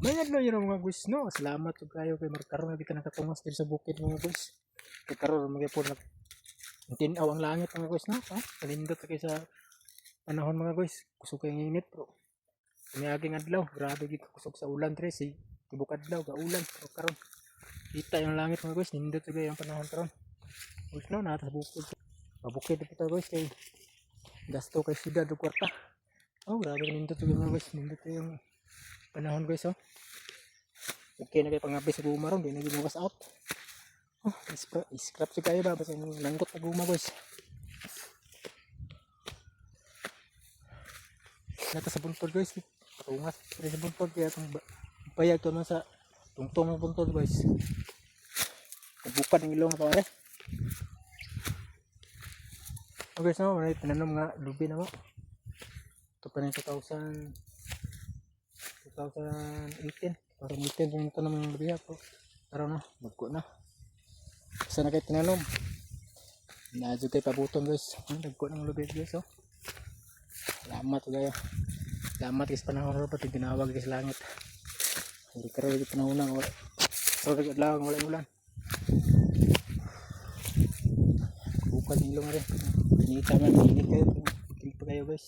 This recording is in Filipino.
May adlaw yun mga guys, no? Salamat po kayo kay Markaroon na di ka nakatungas din sa bukid mga guys. Kay karoon magipon na tinaw ang langit mga guys, no? Kalindot kay sa panahon mga guys. Kusog kay init bro. Umiaging adlaw, grabe gid kusog sa ulan tre si tibok adlaw ga ulan pero karon. Kita yung langit mga guys, nindot kay ang panahon karon. Guys no, nata sa bukid. Pabukid kita guys kay gasto kay sida do kwarta. Grabe nindot kay mga guys, nindot yung panahon guys oh. Okay na kay pangabi sa guma ron, di na gibukas out. Scrap si kayo ba basta langgot na guma guys. Nata sa buntod guys, patungas sa buntod kaya itong bayag to man sa tungtong ng buntod guys. Bukad ng ilong pa pare. Okay so, may tinanom nga lubi na mo. Ito pa rin 2018. Parang 18 rin ito naman yung lubi ako. Pero na, magko na. Isa na kayo tinanom. Naadyo kayo pabuton guys. Nagko ng lubi guys oh. Salamat kayo. Salamat guys panahon rin pati ginawag guys langit. Hindi ka rin panahon lang. Sorry lang wala ulan. Bukad ng ilong rin. Inita man, init kayo. Kilig pa kayo guys.